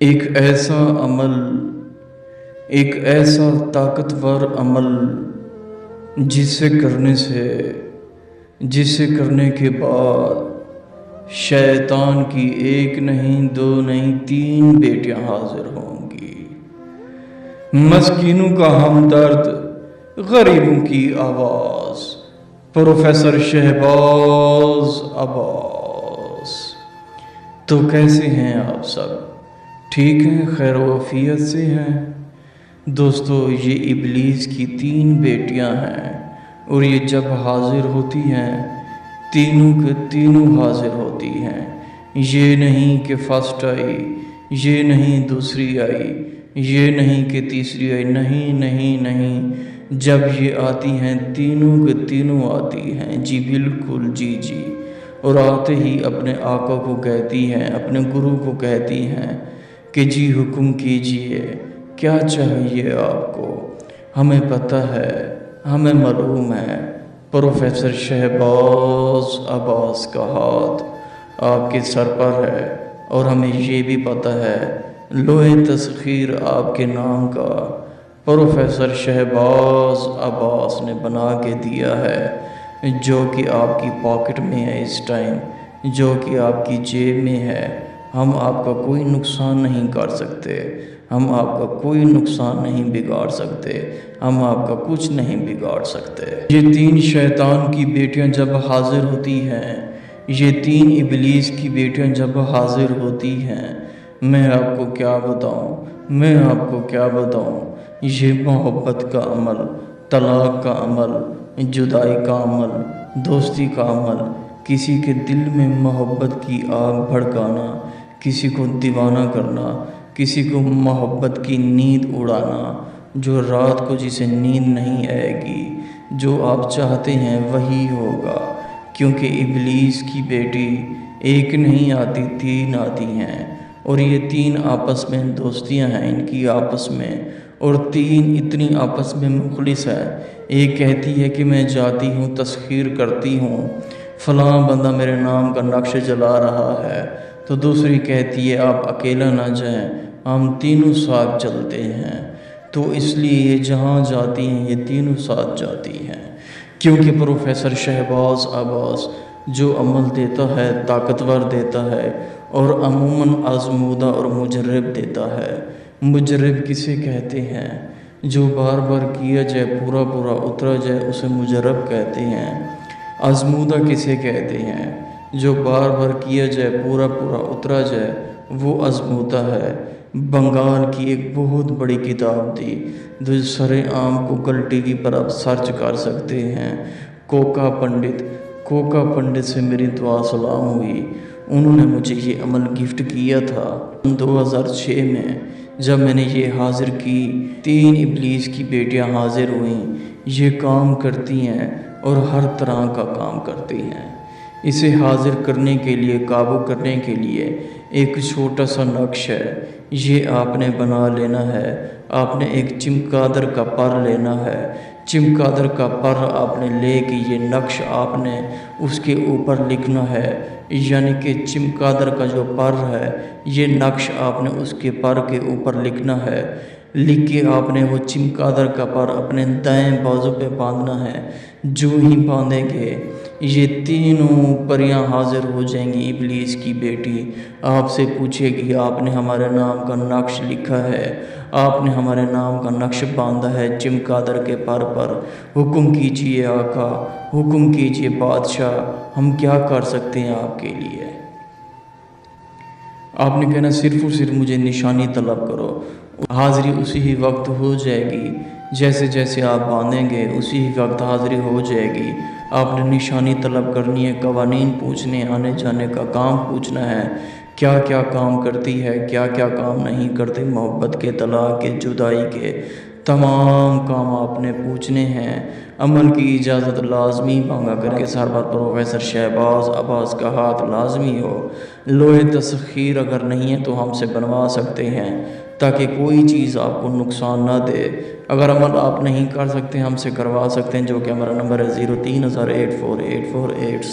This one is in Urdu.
ایک ایسا عمل، ایک ایسا طاقتور عمل جسے کرنے کے بعد شیطان کی ایک نہیں دو نہیں تین بیٹیاں حاضر ہوں گی۔ مسکینوں کا ہمدرد، غریبوں کی آواز، پروفیسر شہباز عباس۔ تو کیسے ہیں آپ سب؟ ٹھیک ہیں؟ خیر و عافیت سے ہیں؟ دوستو، یہ ابلیس کی تین بیٹیاں ہیں اور یہ جب حاضر ہوتی ہیں تینوں کے تینوں حاضر ہوتی ہیں۔ یہ نہیں کہ فرسٹ آئی، یہ نہیں دوسری آئی، یہ نہیں کہ تیسری آئی، نہیں نہیں نہیں، جب یہ آتی ہیں تینوں کے تینوں آتی ہیں۔ جی بالکل، جی جی، اور آتے ہی اپنے آقا کو کہتی ہیں، اپنے گرو کو کہتی ہیں کہ جی حکم کیجئے، کیا چاہیے آپ کو؟ ہمیں پتہ ہے، ہمیں معلوم ہے، پروفیسر شہباز عباس کا ہاتھ آپ کے سر پر ہے، اور ہمیں یہ بھی پتہ ہے لوح تسخیر آپ کے نام کا پروفیسر شہباز عباس نے بنا کے دیا ہے، جو کہ آپ کی پاکٹ میں ہے اس ٹائم، جو کہ آپ کی جیب میں ہے۔ ہم آپ کا کوئی نقصان نہیں کر سکتے، ہم آپ کا کوئی نقصان نہیں بگاڑ سکتے، ہم آپ کا کچھ نہیں بگاڑ سکتے۔ یہ تین شیطان کی بیٹیاں جب حاضر ہوتی ہیں، یہ تین ابلیس کی بیٹیاں جب حاضر ہوتی ہیں، میں آپ کو کیا بتاؤں، یہ محبت کا عمل، طلاق کا عمل، جدائی کا عمل، دوستی کا عمل، کسی کے دل میں محبت کی آگ بھڑکانا، کسی کو دیوانہ کرنا، کسی کو محبت کی نیند اڑانا، جو رات کو جسے نیند نہیں آئے گی، جو آپ چاہتے ہیں وہی ہوگا، کیونکہ ابلیس کی بیٹی ایک نہیں آتی، تین آتی ہیں، اور یہ تین آپس میں دوستیاں ہیں ان کی آپس میں، اور تین اتنی آپس میں مخلص ہے۔ ایک کہتی ہے کہ میں جاتی ہوں، تسخیر کرتی ہوں، فلاں بندہ میرے نام کا نقش جلا رہا ہے، تو دوسری کہتی ہے آپ اکیلا نہ جائیں، ہم تینوں ساتھ چلتے ہیں۔ تو اس لیے یہ جہاں جاتی ہیں یہ تینوں ساتھ جاتی ہیں، کیونکہ پروفیسر شہباز عباس جو عمل دیتا ہے طاقتور دیتا ہے، اور عموماً آزمودہ اور مجرب دیتا ہے۔ مجرب کسے کہتے ہیں؟ جو بار بار کیا جائے پورا پورا اترا جائے اسے مجرب کہتے ہیں۔ آزمودہ کسے کہتے ہیں؟ جو بار بار کیا جائے پورا پورا اترا جائے وہ آزمودہ ہے۔ بنگال کی ایک بہت بڑی کتاب تھی جو سرِ عام گوگل ٹی وی پر آپ سرچ کر سکتے ہیں، کوکا پنڈت سے میری دعا سلام ہوئی، انہوں نے مجھے یہ عمل گفٹ کیا تھا 2006 میں، جب میں نے یہ حاضر کی۔ تین ابلیس کی بیٹیاں حاضر ہوئیں، یہ کام کرتی ہیں اور ہر طرح کا کام کرتی ہیں۔ اسے حاضر کرنے کے لیے، قابو کرنے کے لیے ایک چھوٹا سا نقش ہے، یہ آپ نے بنا لینا ہے۔ آپ نے ایک چمگادڑ کا پر لینا ہے، چمگادڑ کا پر آپ نے لے کے یہ نقش آپ نے اس کے اوپر لکھنا ہے، یعنی کہ چمگادڑ کا جو پر ہے یہ نقش آپ نے اس کے پر کے اوپر لکھنا ہے۔ لکھ کے آپ نے وہ چمگادڑ کا پر اپنے دائیں بازو پہ باندھنا ہے۔ جو ہی باندھیں گے یہ تینوں پریاں حاضر ہو جائیں گی۔ ابلیس کی بیٹی آپ سے پوچھے گی آپ نے ہمارے نام کا نقش لکھا ہے، آپ نے ہمارے نام کا نقش باندھا ہے چمگادڑ کے پر پر، حکم کیجئے آقا، حکم کیجئے بادشاہ، ہم کیا کر سکتے ہیں آپ کے لیے؟ آپ نے کہنا صرف اور صرف مجھے نشانی طلب کرو۔ حاضری اسی ہی وقت ہو جائے گی، جیسے جیسے آپ باندھیں گے اسی ہی وقت حاضری ہو جائے گی۔ آپ نے نشانی طلب کرنی ہے، قوانین پوچھنے، آنے جانے کا کام پوچھنا ہے، کیا کیا کام کرتی ہے، کیا کیا کام نہیں کرتی، محبت کے، طلاق کے، جدائی کے تمام کام آپ نے پوچھنے ہیں۔ عمل کی اجازت لازمی مانگا کر کے سر پر پروفیسر شہباز عباس کا ہاتھ لازمی ہو۔ لوح تسخیر اگر نہیں ہے تو ہم سے بنوا سکتے ہیں تاکہ کوئی چیز آپ کو نقصان نہ دے۔ اگر عمل آپ نہیں کر سکتے ہم سے کروا سکتے ہیں، جو کہ ہمارا نمبر ہے 03,084,848